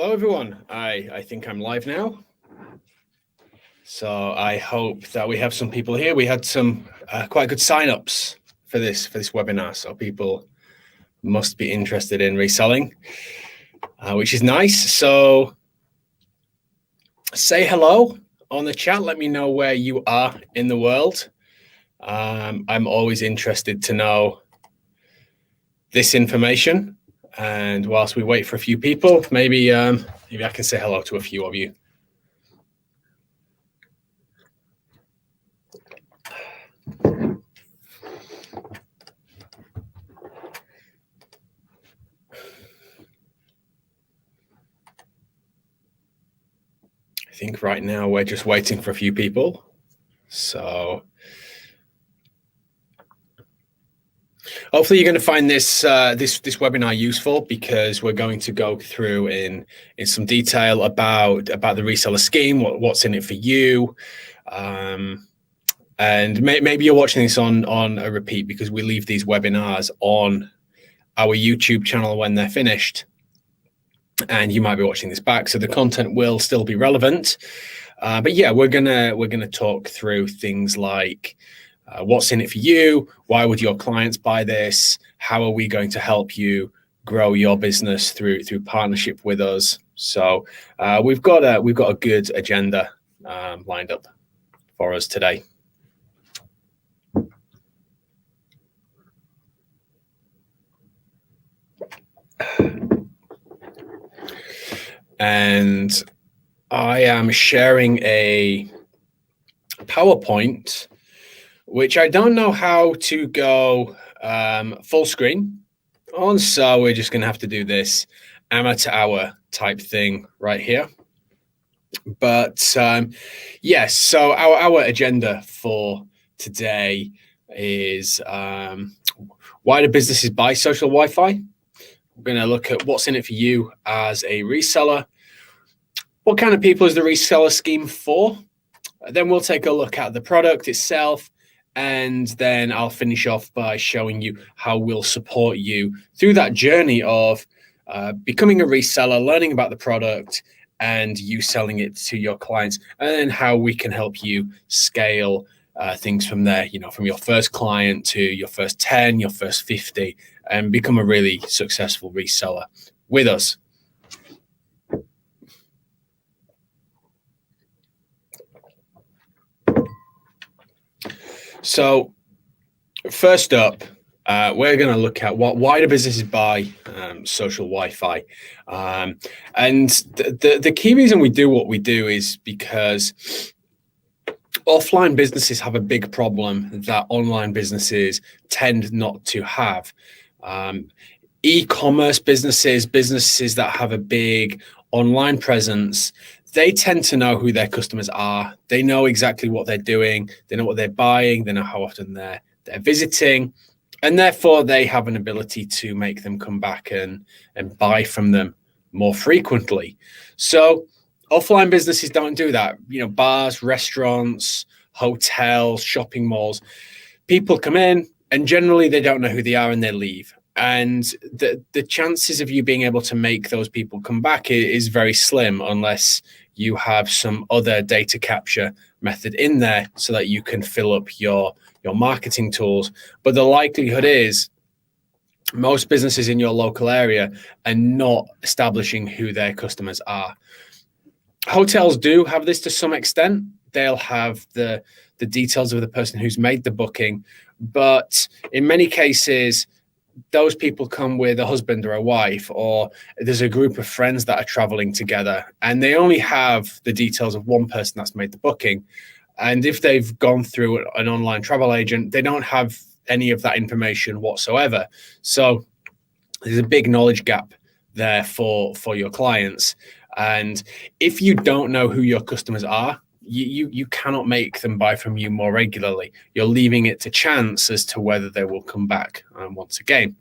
Hello, everyone. I think I'm live now. So I hope that we have some people here. We had some quite good signups for this webinar. So people must be interested in reselling, which is nice. So say hello on the chat. Let me know where you are in the world. I'm always interested to know this information. And whilst we wait for a few people, maybe I can say hello to a few of you. I think right now we're just waiting for a few people. So hopefully you're going to find this this webinar useful, because we're going to go through in some detail about the reseller scheme, what's in it for you, and maybe you're watching this on a repeat, because we leave these webinars on our YouTube channel when they're finished, and you might be watching this back, so the content will still be relevant. But yeah, we're gonna talk through things like what's in it for you, why would your clients buy this, how are we going to help you grow your business through partnership with us. So we've got a good agenda lined up for us today. And I am sharing a PowerPoint, which I don't know how to go full screen on, so we're just going to have to do this amateur hour type thing right here. But yes, so our agenda for today is why do businesses buy social Wi-Fi? We're going to look at what's in it for you as a reseller. What kind of people is the reseller scheme for? Then we'll take a look at the product itself, and then I'll finish off by showing you how we'll support you through that journey of becoming a reseller, learning about the product, and you selling it to your clients, and then how we can help you scale things from there, from your first client to your first 10, your first 50, and become a really successful reseller with us. So first up, we're going to look at why do businesses buy social Wi-Fi, and the key reason we do what we do is because offline businesses have a big problem that online businesses tend not to have. E-commerce businesses that have a big online presence, they tend to know who their customers are. They know exactly what they're doing. They know what they're buying. They know how often they're visiting, and therefore they have an ability to make them come back and buy from them more frequently. So offline businesses don't do that. Bars, restaurants, hotels, shopping malls, people come in and generally they don't know who they are and they leave. And the chances of you being able to make those people come back is very slim, unless you have some other data capture method in there so that you can fill up your marketing tools. But the likelihood is most businesses in your local area are not establishing who their customers are. Hotels do have this to some extent. They'll have the details of the person who's made the booking, but in many cases, those people come with a husband or a wife, or there's a group of friends that are traveling together, and they only have the details of one person that's made the booking. And if they've gone through an online travel agent, they don't have any of that information whatsoever. So there's a big knowledge gap there for your clients. And if you don't know who your customers are, you cannot make them buy from you more regularly. You're leaving it to chance as to whether they will come back once again.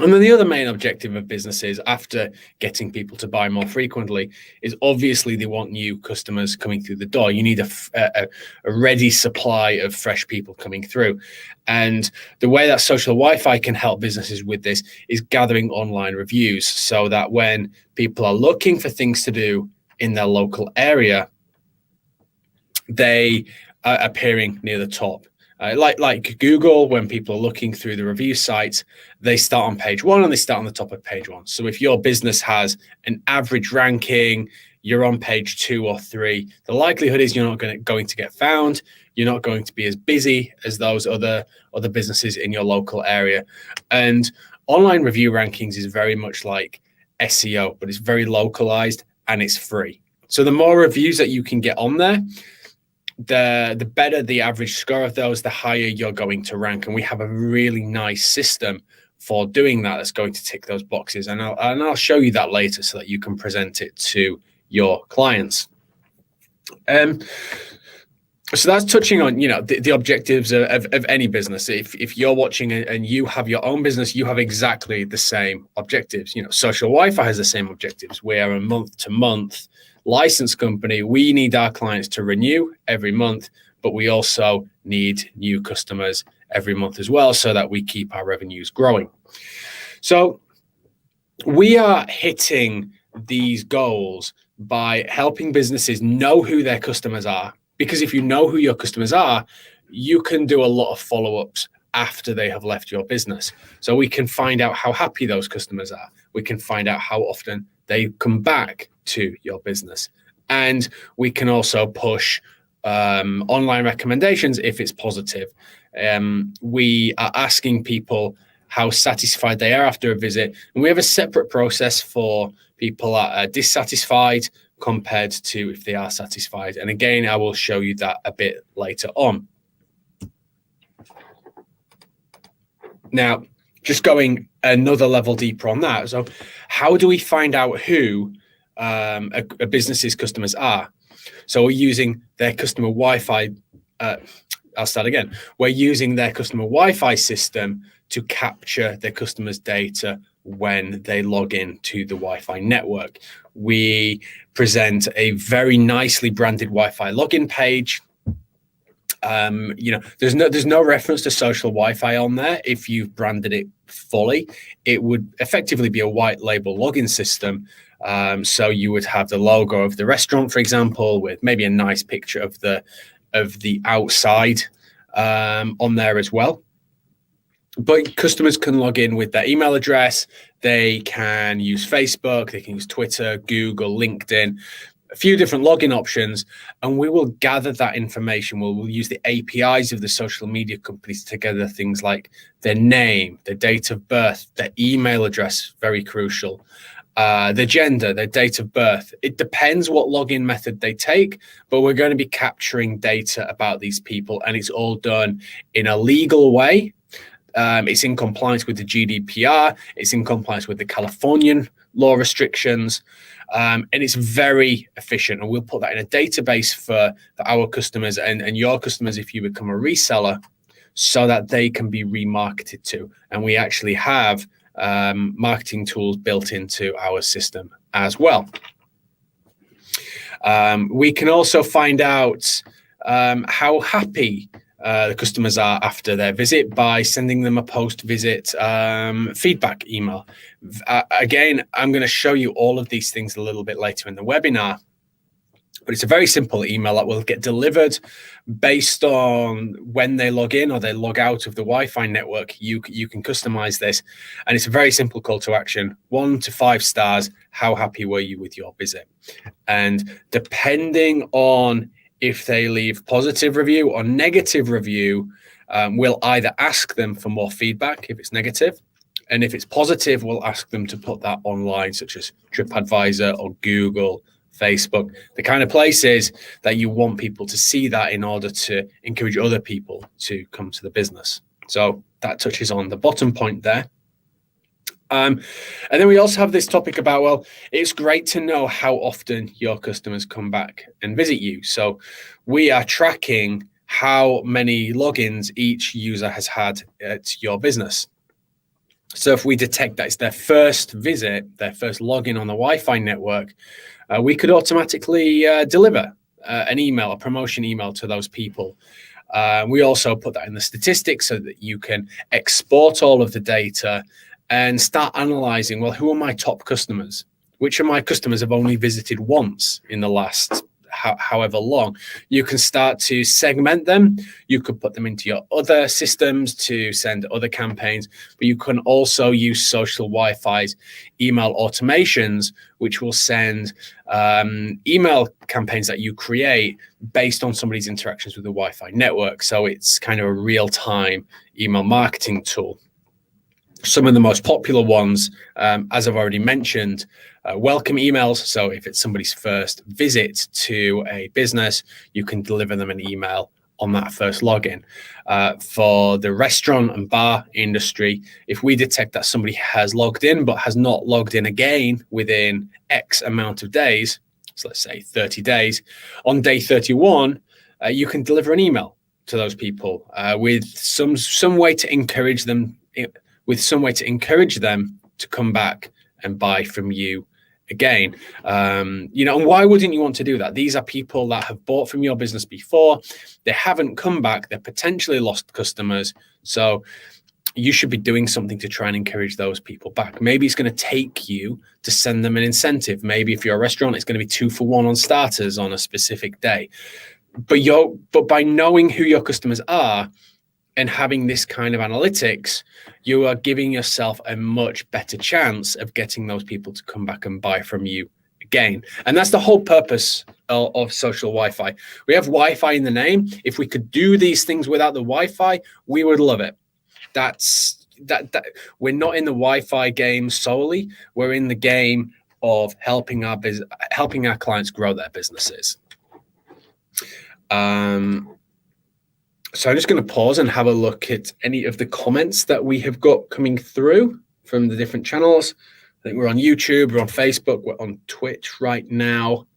And then the other main objective of businesses after getting people to buy more frequently is obviously they want new customers coming through the door. You need a ready supply of fresh people coming through. And the way that social Wi-Fi can help businesses with this is gathering online reviews so that when people are looking for things to do in their local area, they are appearing near the top. Like Google, when people are looking through the review sites, they start on page 1 and they start on the top of page 1. So if your business has an average ranking, you're on page 2 or 3, the likelihood is you're not going to get found. You're not going to be as busy as those other businesses in your local area. And online review rankings is very much like SEO, but it's very localized and it's free. So the more reviews that you can get on there, the better the average score of those, the higher you're going to rank. And we have a really nice system for doing that that's going to tick those boxes. And I'll show you that later so that you can present it to your clients. So that's touching on, the objectives of any business. If you're watching and you have your own business, you have exactly the same objectives. Social Wi-Fi has the same objectives. We are a month-to-month license company. We need our clients to renew every month, but we also need new customers every month as well so that we keep our revenues growing. So we are hitting these goals by helping businesses know who their customers are. Because if you know who your customers are, you can do a lot of follow-ups after they have left your business. So we can find out how happy those customers are. We can find out how often they come back to your business. And we can also push online recommendations if it's positive. We are asking people how satisfied they are after a visit. And we have a separate process for people that are dissatisfied compared to if they are satisfied. And again, I will show you that a bit later on. Now, just going another level deeper on that. So how do we find out who a business's customers are? So we're using their customer Wi-Fi. I'll start again. We're using their customer Wi-Fi system to capture their customers' data when they log in to the Wi-Fi network. We present a very nicely branded Wi-Fi login page. There's no reference to social Wi-Fi on there. If you've branded it fully, it would effectively be a white label login system. So you would have the logo of the restaurant, for example, with maybe a nice picture of the outside on there as well. But customers can log in with their email address. They can use Facebook, they can use Twitter, Google, LinkedIn, a few different login options, and we will gather that information. We'll use the APIs of the social media companies to gather things like their name, their date of birth, their email address, very crucial, their gender, their date of birth. It depends what login method they take, but we're going to be capturing data about these people, and it's all done in a legal way. It's in compliance with the GDPR. It's in compliance with the Californian law restrictions. And it's very efficient. And we'll put that in a database for our customers and your customers if you become a reseller so that they can be remarketed to. And we actually have marketing tools built into our system as well. We can also find out how happy the customers are after their visit by sending them a post-visit feedback email. Again, I'm going to show you all of these things a little bit later in the webinar, but it's a very simple email that will get delivered based on when they log in or they log out of the Wi-Fi network. You can customize this, and it's a very simple call to action. 1 to 5 stars, how happy were you with your visit? And depending on if they leave positive review or negative review, we'll either ask them for more feedback if it's negative, and if it's positive, we'll ask them to put that online, such as TripAdvisor or Google, Facebook, the kind of places that you want people to see that in order to encourage other people to come to the business. So that touches on the bottom point there. And then we also have this topic about, well, it's great to know how often your customers come back and visit you. So we are tracking how many logins each user has had at your business. So if we detect that it's their first visit, their first login on the Wi-Fi network, we could automatically deliver an email, a promotion email to those people. We also put that in the statistics so that you can export all of the data and start analyzing, well, who are my top customers? Which of my customers have only visited once in the last however long? You can start to segment them. You could put them into your other systems to send other campaigns, but you can also use Social Wi-Fi's email automations, which will send email campaigns that you create based on somebody's interactions with the Wi-Fi network. So it's kind of a real-time email marketing tool. Some of the most popular ones, as I've already mentioned, welcome emails. So if it's somebody's first visit to a business, you can deliver them an email on that first login. For the restaurant and bar industry, if we detect that somebody has logged in but has not logged in again within X amount of days, so let's say 30 days, on day 31, you can deliver an email to those people with some way to encourage them to come back and buy from you again. And why wouldn't you want to do that? These are people that have bought from your business before. They haven't come back. They're potentially lost customers. So you should be doing something to try and encourage those people back. Maybe it's going to take you to send them an incentive. Maybe if you're a restaurant, it's going to be 2 for 1 on starters on a specific day. But by knowing who your customers are, and having this kind of analytics, you are giving yourself a much better chance of getting those people to come back and buy from you again. And that's the whole purpose of Social Wi-Fi. We have Wi-Fi in the name. If we could do these things without the Wi-Fi, we would love it. That we're not in the Wi-Fi game solely. We're in the game of helping our clients grow their businesses. So I'm just going to pause and have a look at any of the comments that we have got coming through from the different channels. I think we're on YouTube, we're on Facebook, we're on Twitch right now.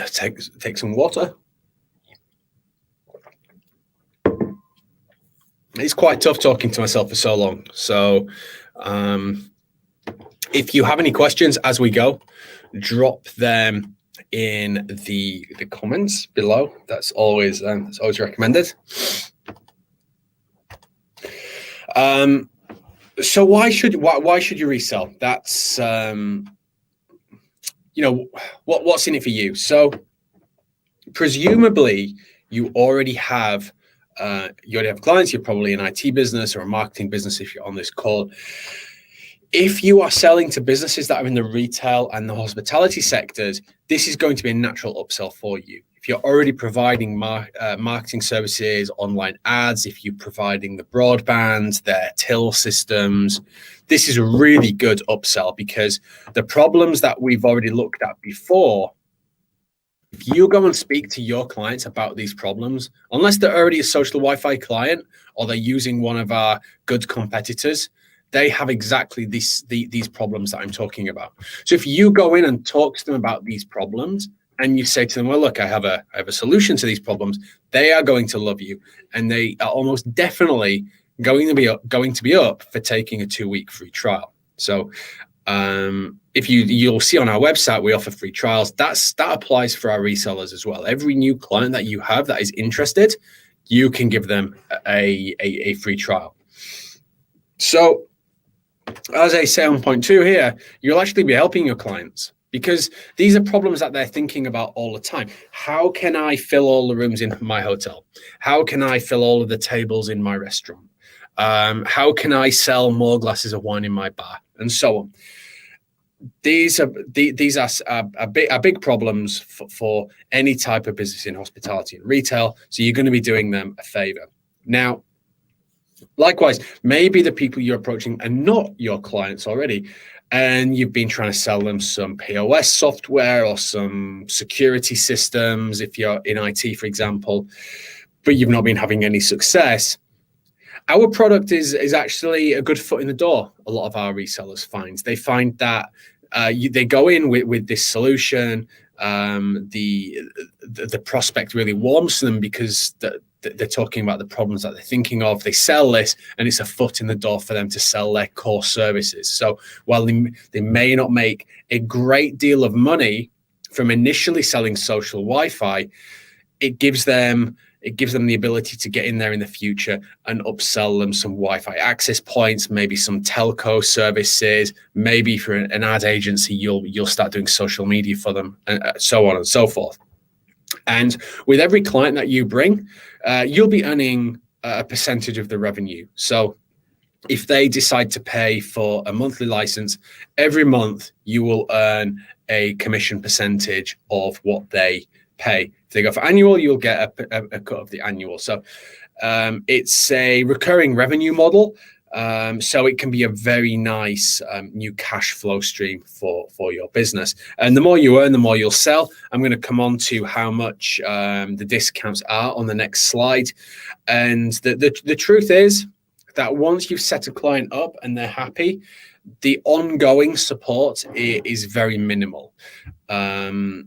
Take some water. It's quite tough talking to myself for so long. So if you have any questions as we go, drop them in the comments below. That's always recommended. So why should you resell? That's what's in it for you. So presumably you already have clients. You're probably an IT business or a marketing business if you're on this call. If you are selling to businesses that are in the retail and the hospitality sectors, this is going to be a natural upsell for you. If you're already providing marketing services, online ads, if you're providing the broadband, their till systems, this is a really good upsell because the problems that we've already looked at before, if you go and speak to your clients about these problems, unless they're already a Social Wi-Fi client or they're using one of our good competitors, they have exactly these problems that I'm talking about. So if you go in and talk to them about these problems and you say to them, well, look, I have a solution to these problems, they are going to love you. And they are almost definitely going to be up for taking a 2-week free trial. So if you'll see on our website, we offer free trials. That applies for our resellers as well. Every new client that you have that is interested, you can give them a free trial. So as I say on point 2 here, you'll actually be helping your clients because these are problems that they're thinking about all the time. How can I fill all the rooms in my hotel? How can I fill all of the tables in my restaurant? How can I sell more glasses of wine in my bar? And so on. These are big problems for any type of business in hospitality and retail. So you're going to be doing them a favor. Now, likewise, maybe the people you're approaching are not your clients already, and you've been trying to sell them some POS software or some security systems, if you're in IT, for example, but you've not been having any success. Our product is actually a good foot in the door. A lot of our resellers find. They find that they go in with this solution, the prospect really warms to them because they're talking about the problems that they're thinking of. They sell this, and it's a foot in the door for them to sell their core services. So while they may not make a great deal of money from initially selling social Wi-Fi, it gives them the ability to get in there in the future and upsell them some Wi-Fi access points, maybe some telco services, maybe for an ad agency, you'll start doing social media for them, and so on and so forth. And with every client that you bring, you'll be earning a percentage of the revenue. So if they decide to pay for a monthly license, every month you will earn a commission percentage of what they pay. If they go for annual, you'll get a cut of the annual. So it's a recurring revenue model. So it can be a very nice new cash flow stream for your business. And the more you earn, the more you'll sell. I'm going to come on to how much the discounts are on the next slide. And the truth is that once you've set a client up and they're happy, the ongoing support is very minimal. Our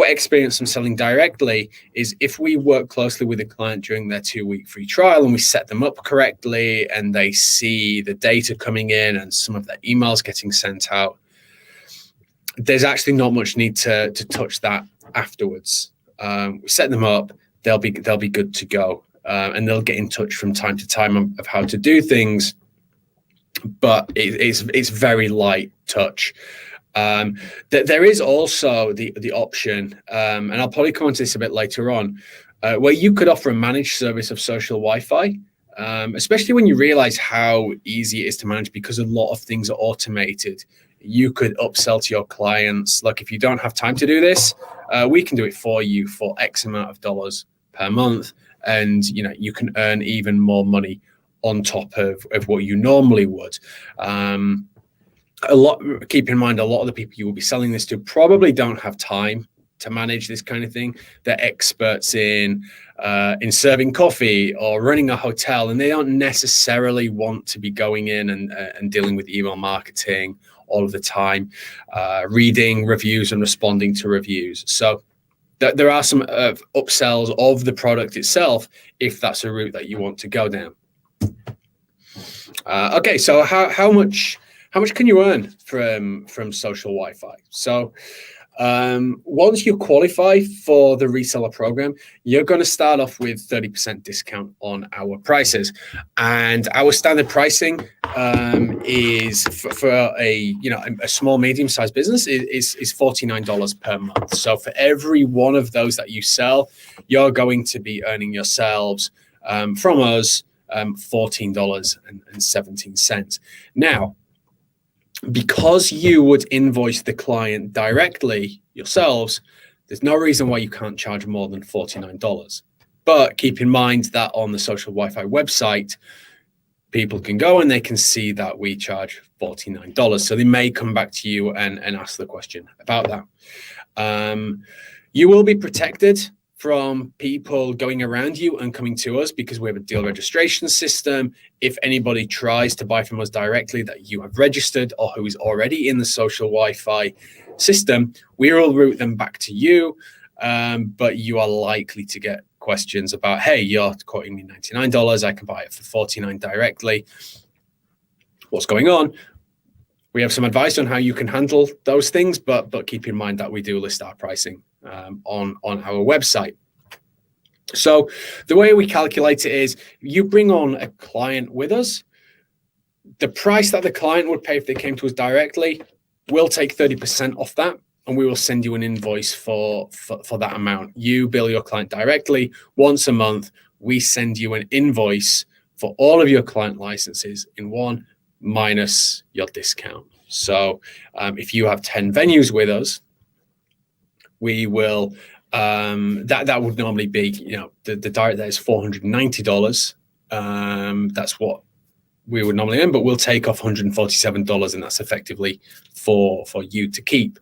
experience from selling directly is if we work closely with a client during their 2-week free trial and we set them up correctly and they see the data coming in and some of their emails getting sent out, there's actually not much need to touch that afterwards. We set them up, they'll be good to go, and they'll get in touch from time to time of how to do things, but it's very light touch. There is also the option, and I'll probably come on to this a bit later on, where you could offer a managed service of social Wi-Fi, especially when you realize how easy it is to manage because a lot of things are automated. You could upsell to your clients, like, if you don't have time to do this, we can do it for you for X amount of dollars per month, and you can earn even more money on top of what you normally would. Keep in mind, a lot of the people you will be selling this to probably don't have time to manage this kind of thing. They're experts in serving coffee or running a hotel, and they don't necessarily want to be going in and dealing with email marketing all of the time, reading reviews and responding to reviews. So there are some upsells of the product itself if that's a route that you want to go down. Okay, so how much can you earn from social Wi-Fi? So once you qualify for the reseller program, you're going to start off with 30% discount on our prices, and our standard pricing is for a small medium-sized business is $49 per month. So for every one of those that you sell, you're going to be earning yourselves from us $14.17. Now, because you would invoice the client directly yourselves, there's no reason why you can't charge more than $49. But keep in mind that on the Social WiFi website, people can go and they can see that we charge $49. So they may come back to you and ask the question about that. You will be protected from people going around you and coming to us because we have a deal registration system. If anybody tries to buy from us directly that you have registered or who is already in the Social Wi-Fi system, we will route them back to you. But you are likely to get questions about, hey, you're quoting me $99. I can buy it for $49 directly. What's going on? We have some advice on how you can handle those things, but keep in mind that we do list our pricing on our website. So the way we calculate it is you bring on a client with us, the price that the client would pay if they came to us directly, we'll take 30% off that, and we will send you an invoice for that amount. You bill your client directly once a month. We send you an invoice for all of your client licenses in one, minus your discount. So if you have 10 venues with us, we will that would normally be, the direct there is $490. That's what we would normally earn, but we'll take off $147, and that's effectively for you to keep.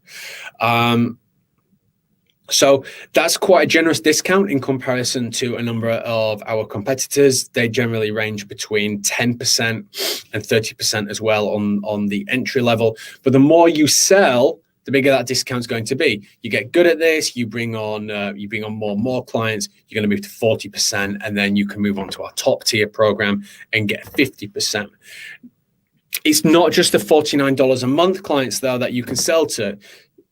So that's quite a generous discount in comparison to a number of our competitors. They generally range between 10% and 30% as well on the entry level. But the more you sell, the bigger that discount's going to be. You get good at this, you bring on more clients, you're going to move to 40%, and then you can move on to our top tier program and get 50%. It's not just the $49 a month clients though that you can sell to.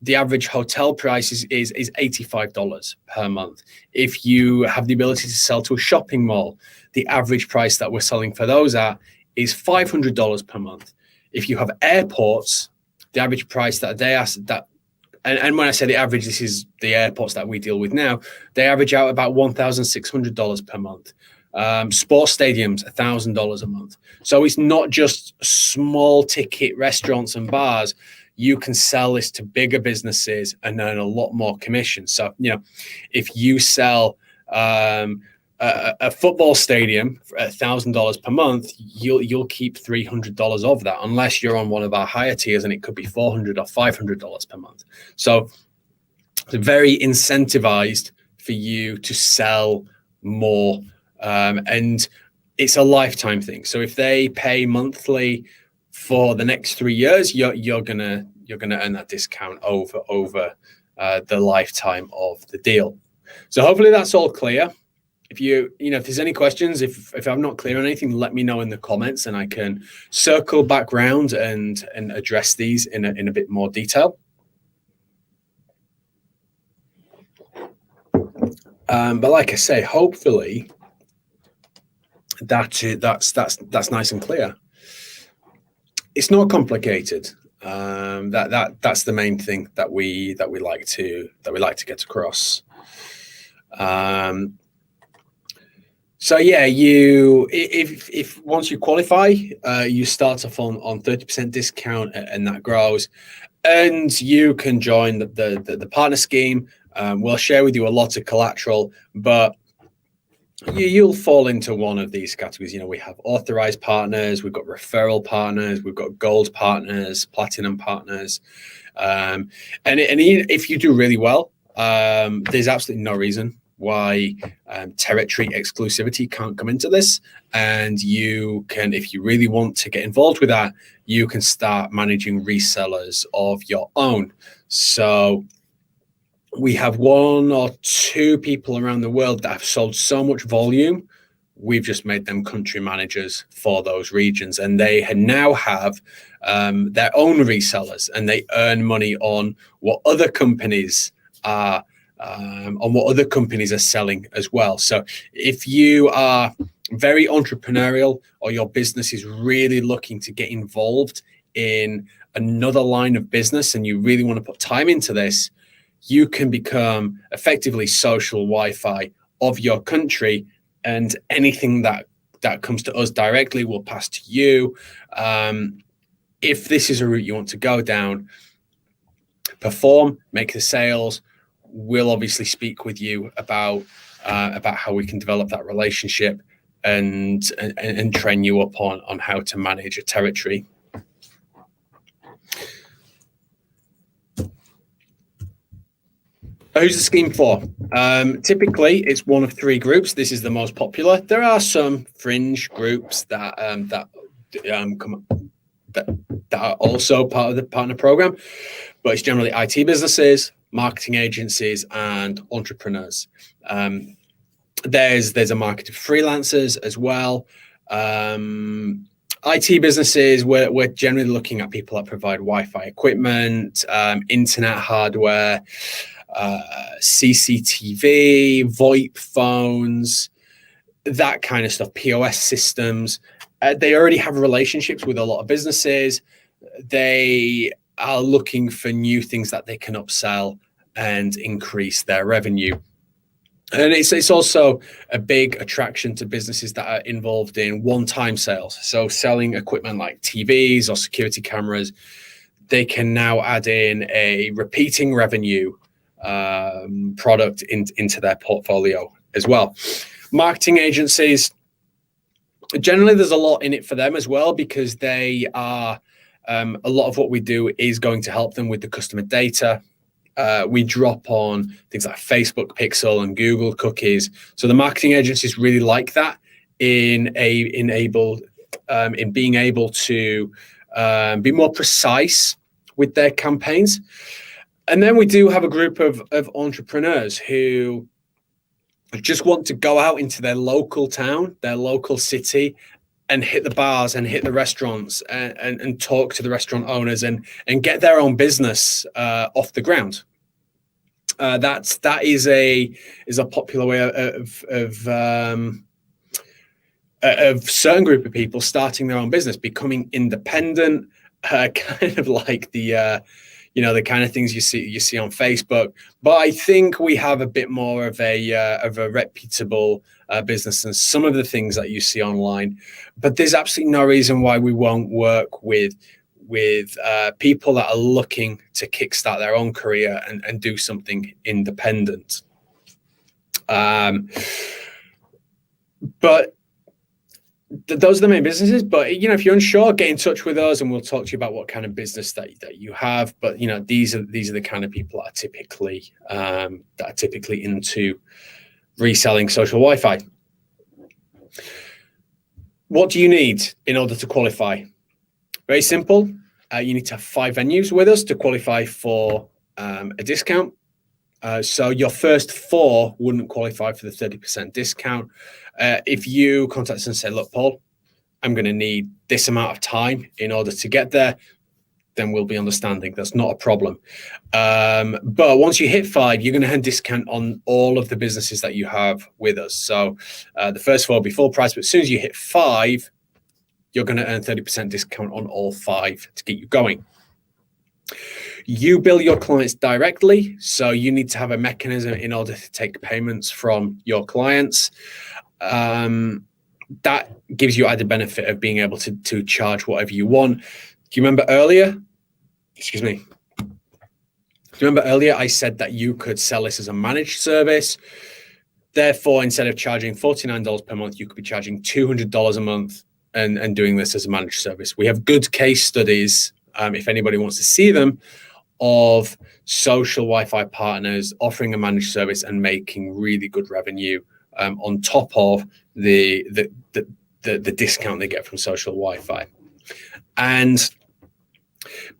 The average hotel price is $85 per month. If you have the ability to sell to a shopping mall, the average price that we're selling for those at is $500 per month. If you have airports, the average price that they ask that, and when I say the average, this is the airports that we deal with now, they average out about $1,600 per month. Sports stadiums, $1,000 a month. So it's not just small ticket restaurants and bars. You can sell this to bigger businesses and earn a lot more commission. So, if you sell a football stadium for $1,000 per month, you'll keep $300 of that, unless you're on one of our higher tiers, and it could be $400 or $500 per month. So it's very incentivized for you to sell more, and it's a lifetime thing. So if they pay monthly for the next 3 years, you're gonna earn that discount over the lifetime of the deal. So hopefully that's all clear. If if there's any questions, if I'm not clear on anything, let me know in the comments, and I can circle back round and address these in a bit more detail. But like I say, hopefully that's nice and clear. It's not complicated. That's the main thing that we like to get across. So yeah, if once you qualify, you start off on 30% discount, and that grows, and you can join the partner scheme. We'll share with you a lot of collateral, but you'll fall into one of these categories. We have authorized partners, we've got referral partners, we've got gold partners, platinum partners, and if you do really well, there's absolutely no reason why territory exclusivity can't come into this. And you can, if you really want to get involved with that, you can start managing resellers of your own. So we have 1 or 2 people around the world that have sold so much volume, we've just made them country managers for those regions, and they now have their own resellers, and they earn money on what other companies are selling as well. So if you are very entrepreneurial, or your business is really looking to get involved in another line of business, and you really want to put time into this, you can become effectively social Wi-Fi of your country, and anything that comes to us directly will pass to you. If this is a route you want to go down, perform, make the sales. We'll obviously speak with you about how we can develop that relationship and train you up on how to manage a territory. Who's the scheme for? Typically, it's one of 3 groups. This is the most popular. There are some fringe groups that are also part of the partner program, but it's generally IT businesses, marketing agencies, and entrepreneurs. There's a market of freelancers as well. IT businesses, we're generally looking at people that provide Wi-Fi equipment, internet hardware, CCTV, VoIP phones, that kind of stuff, POS systems. They already have relationships with a lot of businesses. They are looking for new things that they can upsell and increase their revenue. And it's also a big attraction to businesses that are involved in one-time sales. So selling equipment like TVs or security cameras, they can now add in a repeating revenue product into their portfolio as well. Marketing agencies, generally there's a lot in it for them as well, because they are a lot of what we do is going to help them with the customer data. We drop on things like Facebook Pixel and Google cookies. So the marketing agencies really like that in being able to be more precise with their campaigns. And then we do have a group of entrepreneurs who just want to go out into their local town, their local city, and hit the bars and hit the restaurants and talk to the restaurant owners and get their own business off the ground. That is a popular way of certain group of people starting their own business, becoming independent, kind of like the the kind of things you see on Facebook. But I think we have a bit more of a reputable business than some of the things that you see online. But there's absolutely no reason why we won't work with people that are looking to kickstart their own career and do something independent. But those are the main businesses. But if you're unsure, get in touch with us and we'll talk to you about what kind of business that you have. But these are the kind of people that are typically into reselling social Wi-Fi. What do you need in order to qualify? Very simple. You need to have 5 venues with us to qualify for a discount. So your first 4 wouldn't qualify for the 30% discount. If you contact us and say, look, Paul, I'm going to need this amount of time in order to get there, then we'll be understanding. That's not a problem. But once you hit 5, you're going to have a discount on all of the businesses that you have with us. So the first 4 will be full price, but as soon as you hit 5, you're going to earn 30% discount on all 5 to get you going. You bill your clients directly, so you need to have a mechanism in order to take payments from your clients. That gives you added benefit of being able to charge whatever you want. Do you remember earlier? Excuse me. Do you remember earlier I said that you could sell this as a managed service? Therefore, instead of charging $49 per month, you could be charging $200 a month and doing this as a managed service. We have good case studies, if anybody wants to see them, of social Wi-Fi partners offering a managed service and making really good revenue on top of the discount they get from social Wi-Fi. And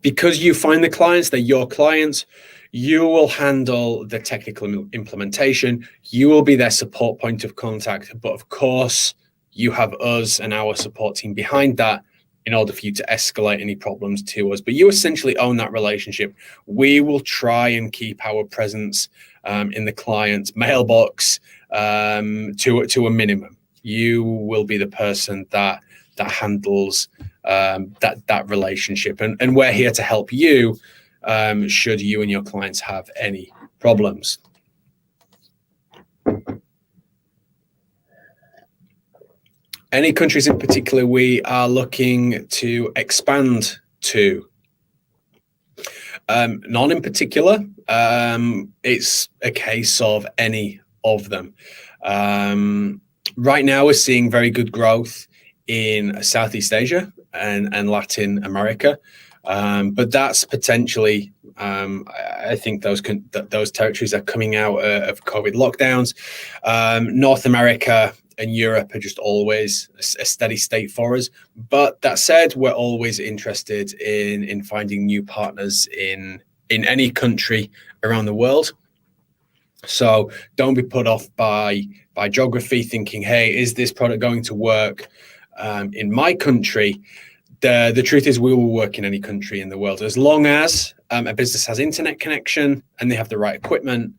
because you find the clients, they're your clients, you will handle the technical implementation. You will be their support point of contact. But of course, you have us and our support team behind that in order for you to escalate any problems to us. But you essentially own that relationship. We will try and keep our presence in the client's mailbox to a minimum. You will be the person that handles that relationship, and we're here to help you should you and your clients have any problems. Any countries in particular we are looking to expand to? None in particular. It's a case of any of them. Right now, we're seeing very good growth in Southeast Asia and Latin America, but that's potentially. I think those territories are coming out of COVID lockdowns. North America and Europe are just always a steady state for us. But that said, we're always interested in finding new partners in any country around the world. So don't be put off by geography, thinking, hey, is this product going to work in my country? The truth is we will work in any country in the world as long as a business has internet connection and they have the right equipment.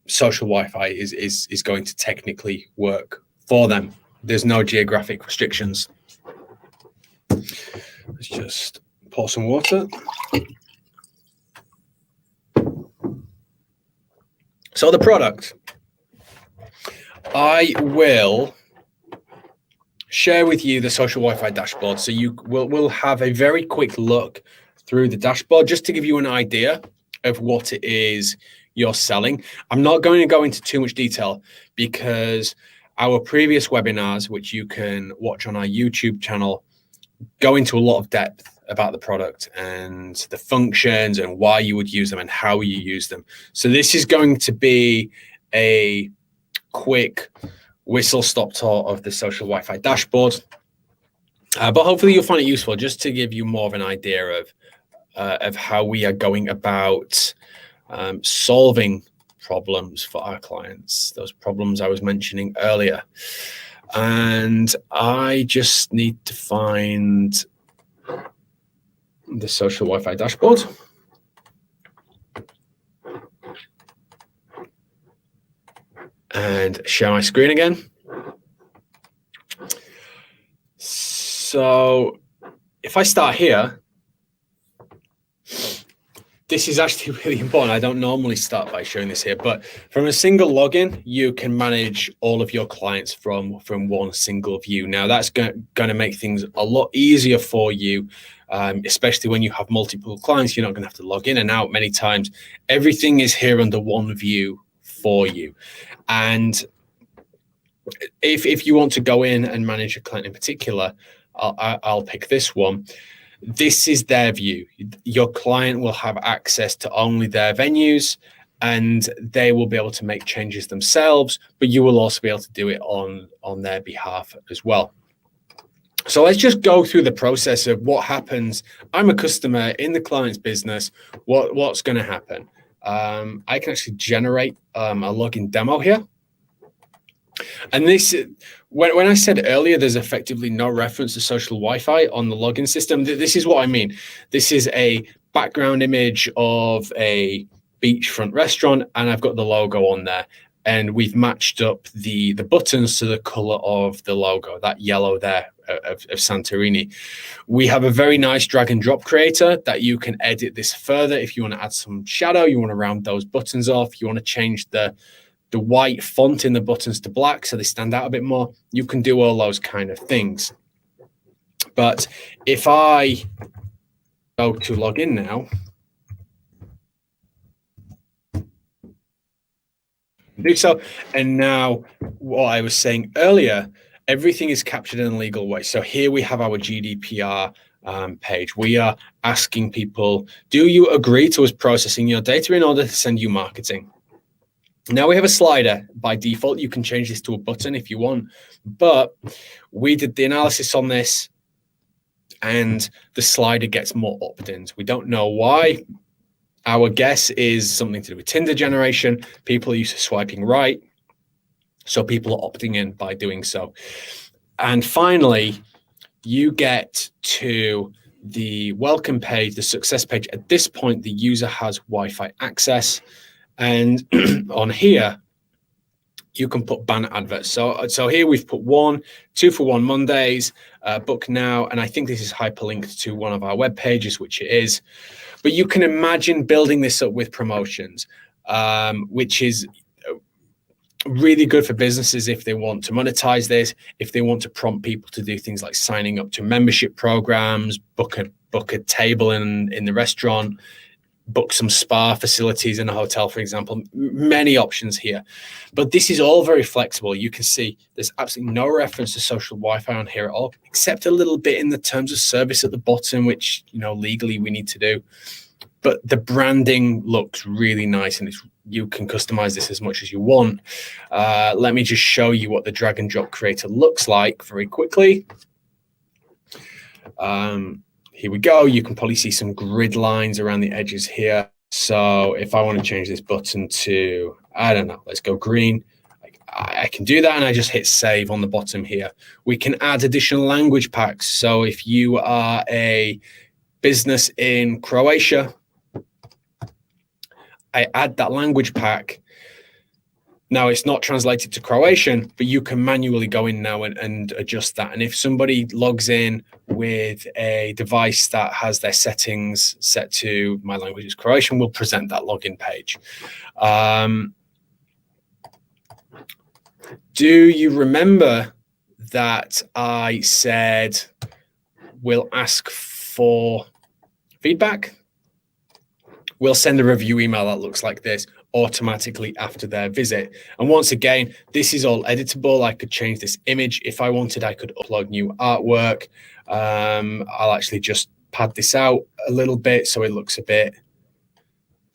Social Wi-Fi is going to technically work for them. There's no geographic restrictions. Let's just pour some water. So the product, I will share with you the social Wi-Fi dashboard. So you will have a very quick look through the dashboard just to give you an idea of what it is you're selling. I'm not going to go into too much detail because our previous webinars, which you can watch on our YouTube channel, go into a lot of depth about the product and the functions and why you would use them and how you use them. So this is going to be a quick whistle-stop tour of the social Wi-Fi dashboard. But hopefully you'll find it useful just to give you more of an idea of how we are going about solving problems for our clients, those problems I was mentioning earlier. And I just need to find the Social Wi-Fi dashboard. And share my screen again. So if I start here, this is actually really important. I don't normally start by showing this here, but from a single login, you can manage all of your clients from one single view. Now, that's going to make things a lot easier for you, especially when you have multiple clients. You're not going to have to log in and out many times. Everything is here under one view for you. And if you want to go in and manage a client in particular, I'll pick this one. This is their view. Your client will have access to only their venues, and they will be able to make changes themselves, but you will also be able to do it on their behalf as well. So let's just go through the process of what happens. I'm a customer in the client's business. What's going to happen? I can actually generate a login demo here. And this, when I said earlier, there's effectively no reference to social Wi-Fi on the login system. This is what I mean. This is a background image of a beachfront restaurant, and I've got the logo on there. And we've matched up the buttons to the color of the logo, that yellow there of Santorini. We have a very nice drag and drop creator that you can edit this further. If you want to add some shadow, you want to round those buttons off, you want to change the white font in the buttons to black so they stand out a bit more, you can do all those kind of things. But if I go to log in now, do so, and now what I was saying earlier, everything is captured in a legal way. So here we have our GDPR page. We are asking people, do you agree to us processing your data in order to send you marketing? Now we have a slider. By default, you can change this to a button if you want, but we did the analysis on this and the slider gets more opt-ins. We don't know why. Our guess is something to do with Tinder generation. People are used to swiping right, so people are opting in by doing so. And finally, you get to the welcome page, the success page. At this point, the user has Wi-Fi access. And on here, you can put banner adverts. So here we've put 2 for 1 Mondays, book now. And I think this is hyperlinked to one of our web pages, which it is. But you can imagine building this up with promotions, which is really good for businesses if they want to monetize this, if they want to prompt people to do things like signing up to membership programs, book a table in the restaurant, book some spa facilities in a hotel, for example. Many options here, but this is all very flexible. You can see there's absolutely no reference to social Wi-Fi on here at all, except a little bit in the terms of service at the bottom, which legally we need to do. But the branding looks really nice, and you can customize this as much as you want. Let me just show you what the drag and drop creator looks like very quickly. Here we go. You can probably see some grid lines around the edges here. So if I want to change this button to, I don't know, let's go green. I can do that, and I just hit save on the bottom here. We can add additional language packs. So if you are a business in Croatia, I add that language pack. Now it's not translated to Croatian, but you can manually go in now and adjust that. And if somebody logs in with a device that has their settings set to my language is Croatian, we'll present that login page. Do you remember that I said we'll ask for feedback? We'll send a review email that looks like this automatically after their visit. And once again, this is all editable. I could change this image. If I wanted, I could upload new artwork. I'll actually just pad this out a little bit so it looks a bit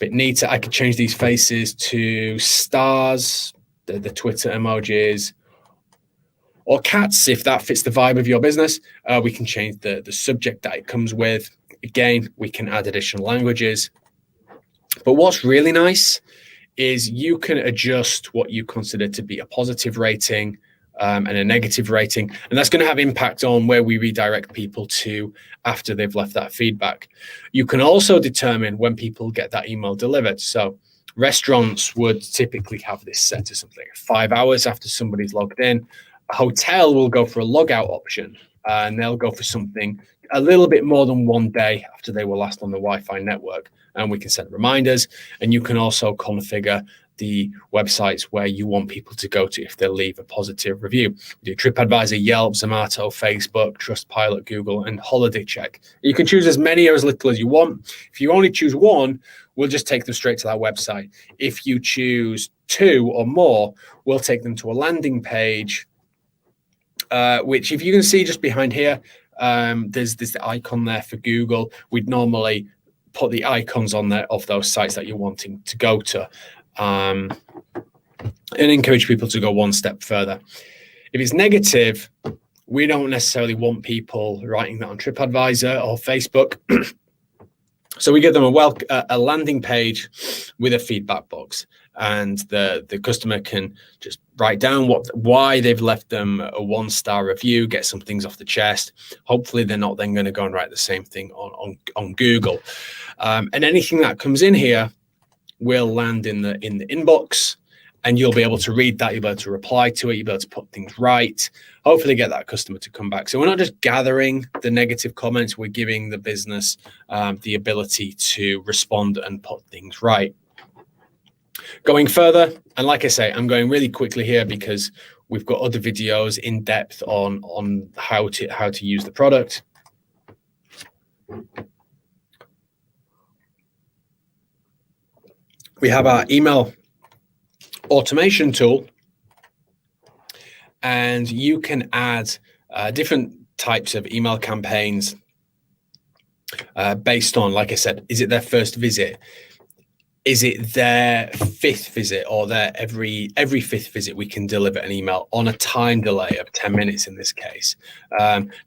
neater. I could change these faces to stars, the Twitter emojis, or cats if that fits the vibe of your business. We can change the subject that it comes with. Again, we can add additional languages. But what's really nice is you can adjust what you consider to be a positive rating and a negative rating. And that's going to have impact on where we redirect people to after they've left that feedback. You can also determine when people get that email delivered. So restaurants would typically have this set to something like 5 hours after somebody's logged in. A hotel will go for a logout option, and they'll go for something a little bit more than 1 day after they were last on the Wi-Fi network. And we can set reminders, and you can also configure the websites where you want people to go to if they leave a positive review. We do TripAdvisor, Yelp, Zomato, Facebook, Trustpilot, Google, and Holiday Check. You can choose as many or as little as you want. If you only choose one, we'll just take them straight to that website. If you choose 2 or more, we'll take them to a landing page, which if you can see just behind here, there's the icon there for Google. We'd normally put the icons on there of those sites that you're wanting to go to, and encourage people to go one step further. If it's negative, we don't necessarily want people writing that on TripAdvisor or Facebook. So we give them a landing page with a feedback box, and the customer can just write down why they've left them a 1-star review, get some things off the chest. Hopefully they're not then going to go and write the same thing on Google. And anything that comes in here will land in the inbox, and you'll be able to read that. You'll be able to reply to it. You'll be able to put things right. Hopefully get that customer to come back. So we're not just gathering the negative comments, we're giving the business the ability to respond and put things right. Going further, and like I say, I'm going really quickly here because we've got other videos in depth on how to use the product. We have our email automation tool, and you can add different types of email campaigns based on, like I said, is it their first visit? Is it their 5th visit, or their every 5th visit we can deliver an email on a time delay of 10 minutes in this case.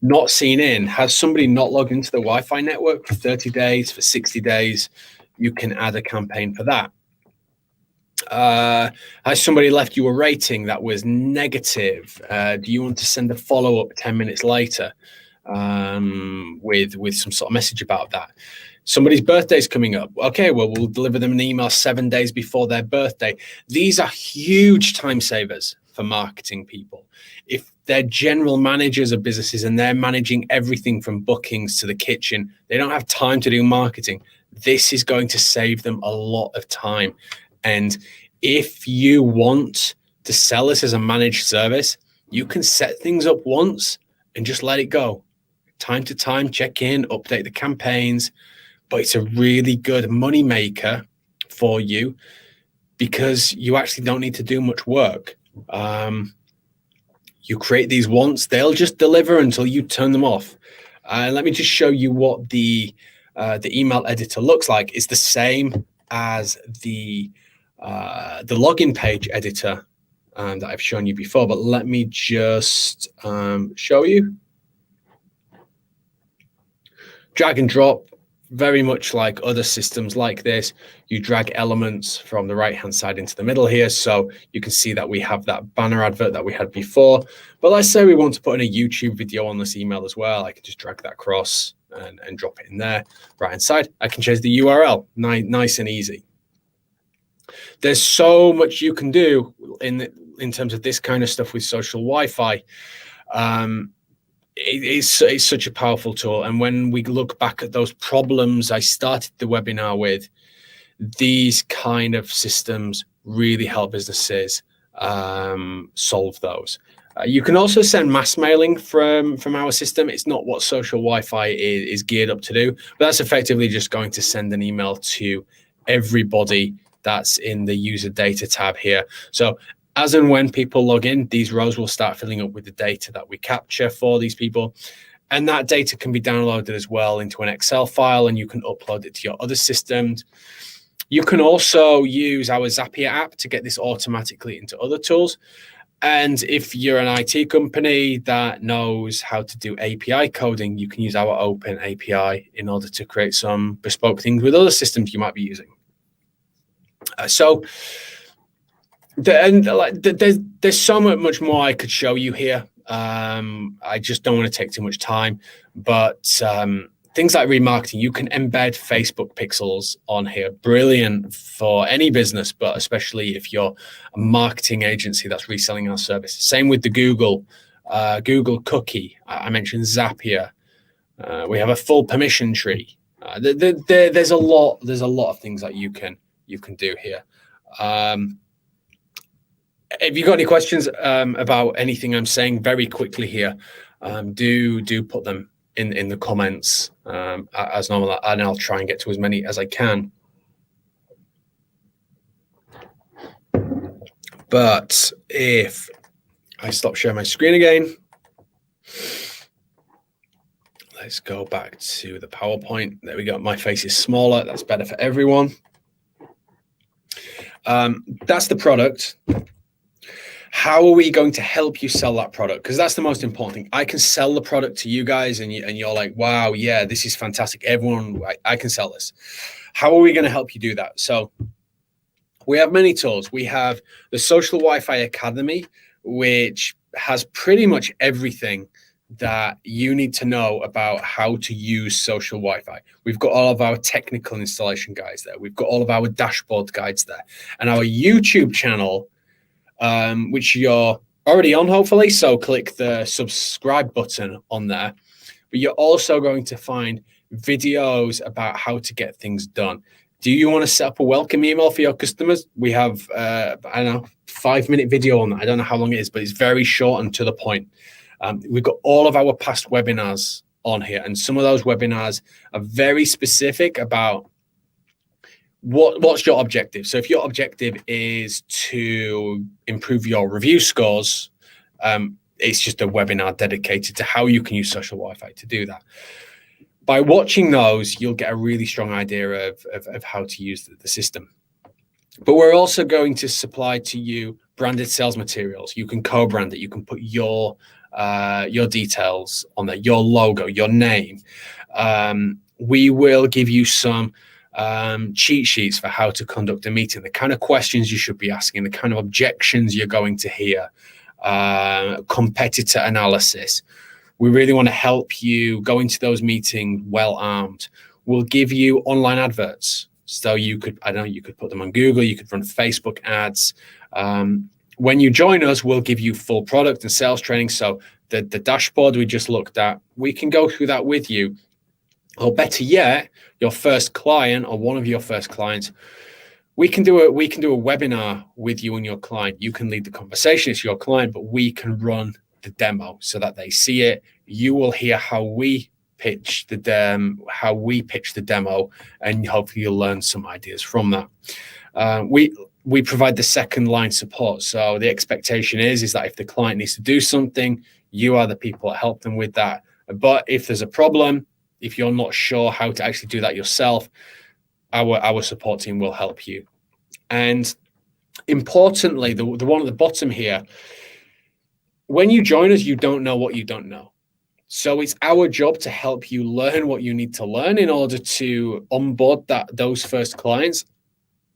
Not seen in, has somebody not logged into the Wi-Fi network for 30 days, for 60 days, you can add a campaign for that. Has somebody left you a rating that was negative? Do you want to send a follow-up 10 minutes later with some sort of message about that? Somebody's birthday is coming up. Okay, well, we'll deliver them an email 7 days before their birthday. These are huge time savers for marketing people. If they're general managers of businesses and they're managing everything from bookings to the kitchen, they don't have time to do marketing. This is going to save them a lot of time. And if you want to sell this as a managed service, you can set things up once and just let it go. Time to time, check in, update the campaigns. But it's a really good money maker for you because you actually don't need to do much work. You create these once, they'll just deliver until you turn them off. Let me just show you what the email editor looks like. It's the same as the login page editor that I've shown you before, but let me just show you. Drag and drop. Very much like other systems like this, you drag elements from the right-hand side into the middle here. So you can see that we have that banner advert that we had before. But let's say we want to put in a YouTube video on this email as well. I can just drag that across and drop it in there. Right-hand side, I can change the URL. Nice and easy. There's so much you can do in terms of this kind of stuff with social Wi-Fi. It's such a powerful tool. And when we look back at those problems I started the webinar with, these kind of systems really help businesses solve those. You can also send mass mailing from our system. It's not what social Wi-Fi is geared up to do, but that's effectively just going to send an email to everybody that's in the user data tab here. So as and when people log in, these rows will start filling up with the data that we capture for these people. And that data can be downloaded as well into an Excel file, and you can upload it to your other systems. You can also use our Zapier app to get this automatically into other tools. And if you're an IT company that knows how to do API coding, you can use our open API in order to create some bespoke things with other systems you might be using. There's so much more I could show you here. I just don't want to take too much time, but things like remarketing, you can embed Facebook pixels on here. Brilliant for any business, but especially if you're a marketing agency that's reselling our service. Same with the Google cookie. I mentioned Zapier. We have a full permission tree. There's a lot of things that you can do here. If you've got any questions about anything I'm saying very quickly here, do put them in the comments as normal, and I'll try and get to as many as I can. But if I stop sharing my screen again, let's go back to the PowerPoint. There we go. My face is smaller. That's better for everyone. That's the product. How are we going to help you sell that product? Because that's the most important thing. I can sell the product to you guys, and you're like, wow, yeah, this is fantastic. Everyone, I can sell this. How are we going to help you do that? So we have many tools. We have the Social Wi-Fi Academy, which has pretty much everything that you need to know about how to use social Wi-Fi. We've got all of our technical installation guides there. We've got all of our dashboard guides there. And our YouTube channel, which you're already on, hopefully. So click the subscribe button on there. But you're also going to find videos about how to get things done. Do you want to set up a welcome email for your customers? We have, I don't know, 5-minute video on that. I don't know how long it is, but it's very short and to the point. We've got all of our past webinars on here, and some of those webinars are very specific about what's your objective. So if your objective is to improve your review scores, it's just a webinar dedicated to how you can use social Wi-Fi to do that. By watching those, you'll get a really strong idea of how to use the system. But we're also going to supply to you branded sales materials. You can co-brand it. You can put your details on there, your logo, your name. We will give you some cheat sheets for how to conduct a meeting, the kind of questions you should be asking, the kind of objections you're going to hear, competitor analysis. We really want to help you go into those meetings well armed. We'll give you online adverts. So you could put them on Google, you could run Facebook ads. When you join us, we'll give you full product and sales training. So the dashboard we just looked at, we can go through that with you. Or better yet, your first client or one of your first clients, we can do a webinar with you and your client. You can lead the conversation, it's your client, but we can run the demo so that they see it. You will hear how we pitch the demo, and hopefully you'll learn some ideas from that. We provide the second line support. So the expectation is that if the client needs to do something, you are the people that help them with that. But if there's a problem, if you're not sure how to actually do that yourself, our support team will help you. And importantly, the one at the bottom here, when you join us, you don't know what you don't know. So it's our job to help you learn what you need to learn in order to onboard those first clients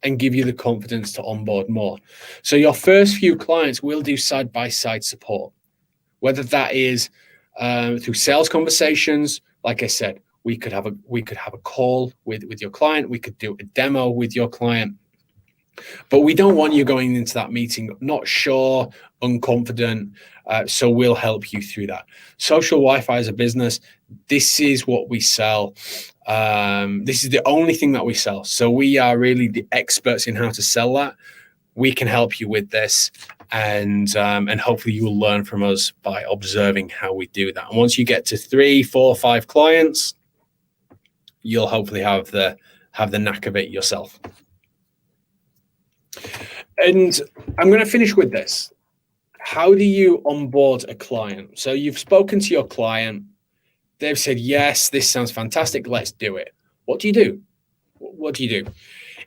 and give you the confidence to onboard more. So your first few clients will do side-by-side support, whether that is through sales conversations. Like I said, we could have a call with your client. We could do a demo with your client. But we don't want you going into that meeting not sure, unconfident. So we'll help you through that. Social Wi-Fi as a business, this is what we sell. This is the only thing that we sell. So we are really the experts in how to sell that. We can help you with this, and hopefully you will learn from us by observing how we do that. And once you get to 3, 4, 5 clients, you'll hopefully have the knack of it yourself. And I'm going to finish with this. How do you onboard a client? So you've spoken to your client. They've said, yes, this sounds fantastic. Let's do it. What do you do? What do you do?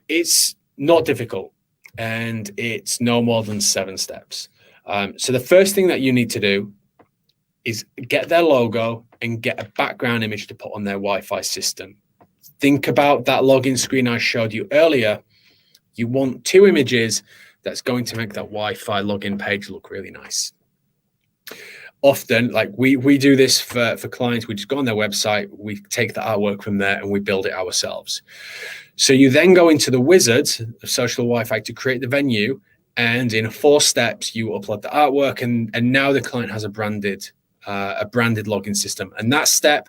It's not difficult, and it's no more than 7 steps. So the first thing that you need to do is get their logo and get a background image to put on their Wi-Fi system. Think about that login screen I showed you earlier. You want 2 images that's going to make that Wi-Fi login page look really nice. Often, like we do this for clients, we just go on their website, we take the artwork from there and we build it ourselves. So you then go into the wizard of Social Wi-Fi to create the venue, and in 4 steps, you upload the artwork, and now the client has a branded login system. And that step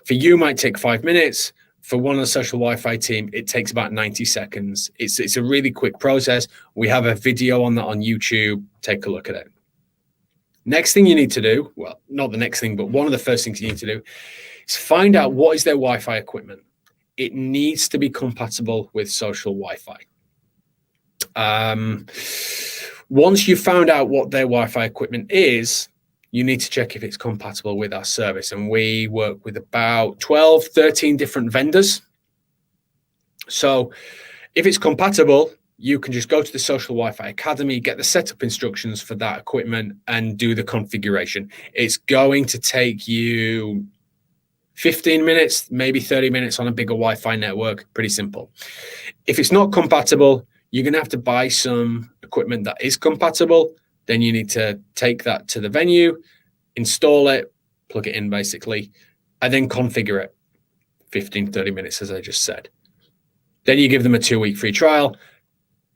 for you might take 5 minutes. For one of the Social Wi-Fi team, it takes about 90 seconds. It's a really quick process. We have a video on that on YouTube. Take a look at it. Next thing you need to do, well, not the next thing, but one of the first things you need to do is find out what is their Wi-Fi equipment. It needs to be compatible with Social Wi-Fi. Once you've found out what their Wi-Fi equipment is, you need to check if it's compatible with our service. And we work with about 12, 13 different vendors. So if it's compatible, you can just go to the Social Wi-Fi Academy, get the setup instructions for that equipment and do the configuration. It's going to take you 15 minutes, maybe 30 minutes on a bigger Wi-Fi network. Pretty simple. If it's not compatible, you're going to have to buy some equipment that is compatible. Then you need to take that to the venue, install it, plug it in basically, and then configure it. 15, 30 minutes, as I just said. Then you give them a 2-week free trial.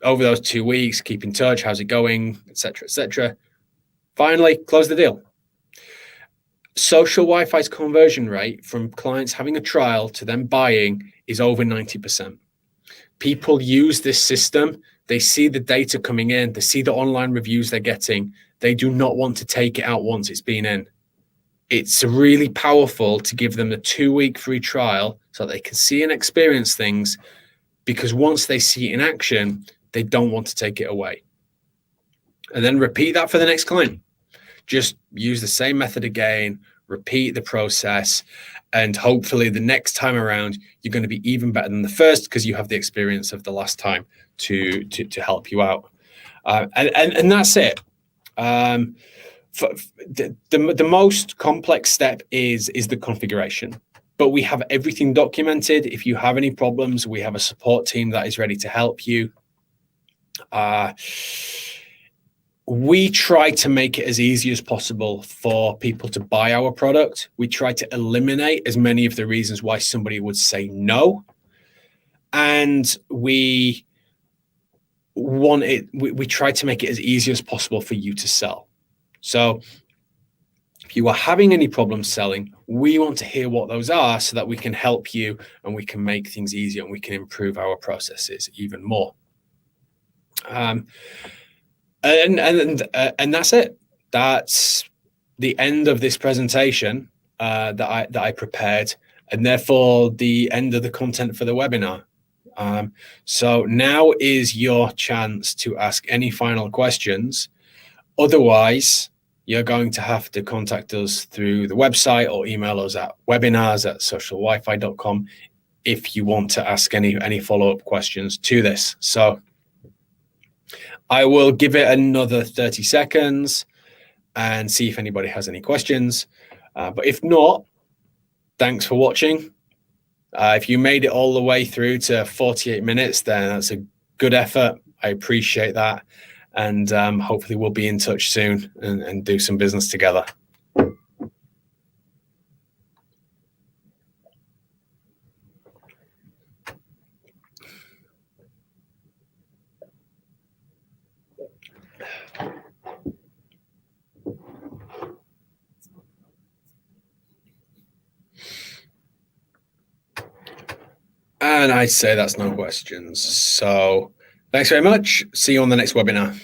Over those 2 weeks, keep in touch. How's it going, etc., etc. Finally, close the deal. Social Wi-Fi's conversion rate from clients having a trial to them buying is over 90%. People use this system. They see the data coming in. They see the online reviews they're getting. They do not want to take it out once it's been in. It's really powerful to give them a 2-week free trial so they can see and experience things, because once they see it in action, they don't want to take it away. And then repeat that for the next client. Just use the same method again, repeat the process, and hopefully the next time around, you're going to be even better than the first because you have the experience of the last time to help you out. And that's it. The most complex step is the configuration. But we have everything documented. If you have any problems, we have a support team that is ready to help you. We try to make it as easy as possible for people to buy our product. We try to eliminate as many of the reasons why somebody would say no. And we try to make it as easy as possible for you to sell. So if you are having any problems selling, we want to hear what those are so that we can help you and we can make things easier and we can improve our processes even more. And that's it. That's the end of this presentation that I prepared, and therefore the end of the content for the webinar. So now is your chance to ask any final questions. Otherwise, you're going to have to contact us through the website or email us at webinars@socialwifi.com if you want to ask any follow-up questions to this. So I will give it another 30 seconds and see if anybody has any questions. But if not, thanks for watching. If you made it all the way through to 48 minutes, then that's a good effort. I appreciate that. And hopefully we'll be in touch soon and do some business together. And I'd say that's no questions. So thanks very much. See you on the next webinar.